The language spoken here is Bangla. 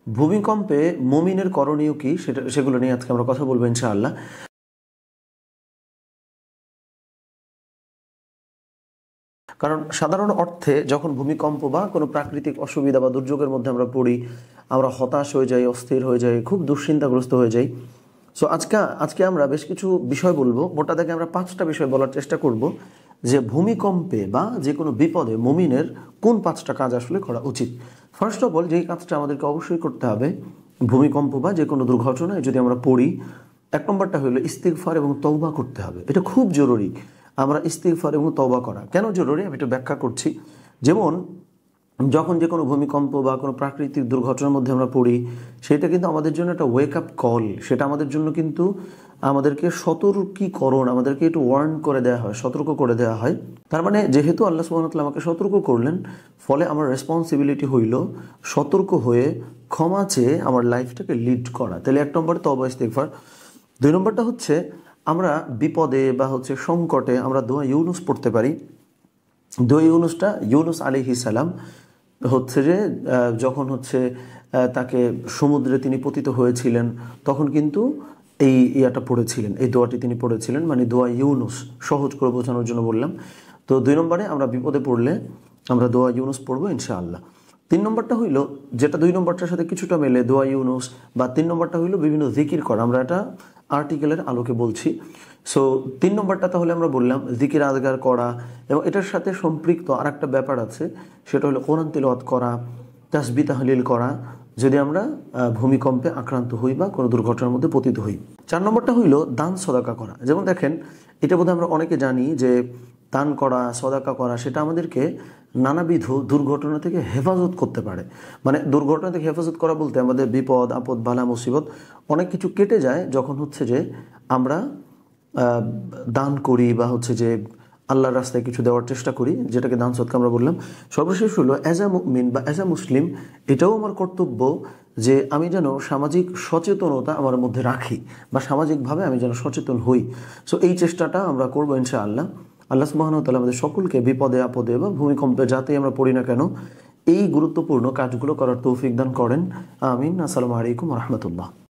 ভূমিকম্পে মুমিনের করণীয় কি সেগুলো নিয়ে আজকে আমরা কথা বলবো ইনশাআল্লাহ। কারণ সাধারণ অর্থে যখন ভূমিকম্প বা কোনো প্রাকৃতিক অসুবিধা বা দুর্যোগের মধ্যে আমরা পড়ি, আমরা হতাশ হয়ে যাই, অস্থির হয়ে যাই, খুব দুশ্চিন্তাগ্রস্ত হয়ে যাই। সো আজকে আমরা বেশ কিছু বিষয় বলবো। মোটা দাগে আমরা 5টা বিষয় বলার চেষ্টা করব যে ভূমিকম্পে বা যে কোনো বিপদে মুমিনের কোন 5টা কাজ আসলে করা উচিত। ফার্স্ট অফ অল, যেই কাজটা আমাদেরকে অবশ্যই করতে হবে ভূমিকম্প বা যে কোনো দুর্ঘটনায় যদি আমরা পড়ি, 1 নম্বরটা হলো ইস্তিগফার এবং তওবা করতে হবে। এটা খুব জরুরি। আমরা ইস্তিগফার এবং তওবা করা কেন জরুরি আমি একটু ব্যাখ্যা করছি। যেমন যখন যে কোনো ভূমিকম্প বা কোনো প্রাকৃতিক দুর্ঘটনার মধ্যে আমরা পড়ি, সেটা কিন্তু আমাদের জন্য একটা ওয়েক আপ কল। সেটা আমাদের জন্য কিন্তু আমাদেরকে সতর্কীকরণ, আমাদেরকে একটু ওয়ার্ন করে দেওয়া হয়, সতর্ক করে দেওয়া হয়। তার মানে যেহেতু আল্লাহ সুবহানাহু ওয়া তাআলা আমাকে সতর্ক করলেন, ফলে আমার রেসপন্সিবিলিটি হইল সতর্ক হয়ে ক্ষমা চেয়ে আমার লাইফটাকে লিড করা। তাহলে 1 নম্বর তওবা ইস্তিগফার। 2 নম্বরটা হচ্ছে আমরা বিপদে বা সংকটে আমরা দোয়া ইউনুস পড়তে পারি। দোয়া ইউনুসটা ইউনুস আলাইহিস সালাম যখন তাকে সমুদ্রে তিনি পতিত হয়েছিলেন, তখন কিন্তু এই ইয়াটা পড়েছিলেন, এই দোয়াটি তিনি পড়েছিলেন, মানে দোয়া ইউনুস, সহজ করে বোঝানোর জন্য বললাম। তো 2 নম্বরে আমরা বিপদে পড়লে আমরা দোয়া ইউনুস পড়বো ইনশাআল্লাহ। 3 নম্বরটা হইল, যেটা 2 নম্বরটার সাথে কিছুটা মেলে, দোয়া ইউনুস, বা 3 নম্বরটা হইল বিভিন্ন জিকির করা। আমরা এটা আর্টিকেলের আলোকে বলছি। সো 3 নম্বরটা তাহলে আমরা বললাম জিকির আজগার করা, এবং এটার সাথে সম্পৃক্ত আর একটা ব্যাপার আছে, সেটা হলো কোরআন তিলাওয়াত করা, তাসবিহ তাহলিল করা, যদি আমরা ভূমিকম্পে আক্রান্ত হই বা কোনো দুর্ঘটনার মধ্যে পতিত হই। 4 নম্বরটা হইল দান সদাকা করা। যেমন দেখেন, এটা বোধহয় আমরা অনেকে জানি যে দান করা, সদাকা করা, সেটা আমাদেরকে নানাবিধ দুর্ঘটনা থেকে হেফাজত করতে পারে। মানে দুর্ঘটনা থেকে হেফাজত করা বলতে আমাদের বিপদ আপদ বালা মুসিবত অনেক কিছু কেটে যায় যখন যে আমরা দান করি বা যে আল্লাহর রাস্তায় কিছু দেওয়ার চেষ্টা করি, যেটাকে দান সদকা আমরা বললাম। সর্বশেষ হলো অ্যাজ আ মুমিন বা অ্যাজ আ মুসলিম, এটাও আমার কর্তব্য যে আমি যেন সামাজিক সচেতনতা আমার মধ্যে রাখি বা সামাজিকভাবে আমি যেন সচেতন হই। সো এই চেষ্টাটা আমরা করবো ইনশাআল্লাহ। আল্লাহ সুবহানাহু ওয়া তাআলা আমাদের সকলকে বিপদে আপদে বা ভূমিকম্পে যাতে আমরা পড়ি না কেন, এই গুরুত্বপূর্ণ কাজগুলো করার তৌফিক দান করেন। আমিন। আসসালামু আলাইকুম ওয়া রাহমাতুল্লাহ।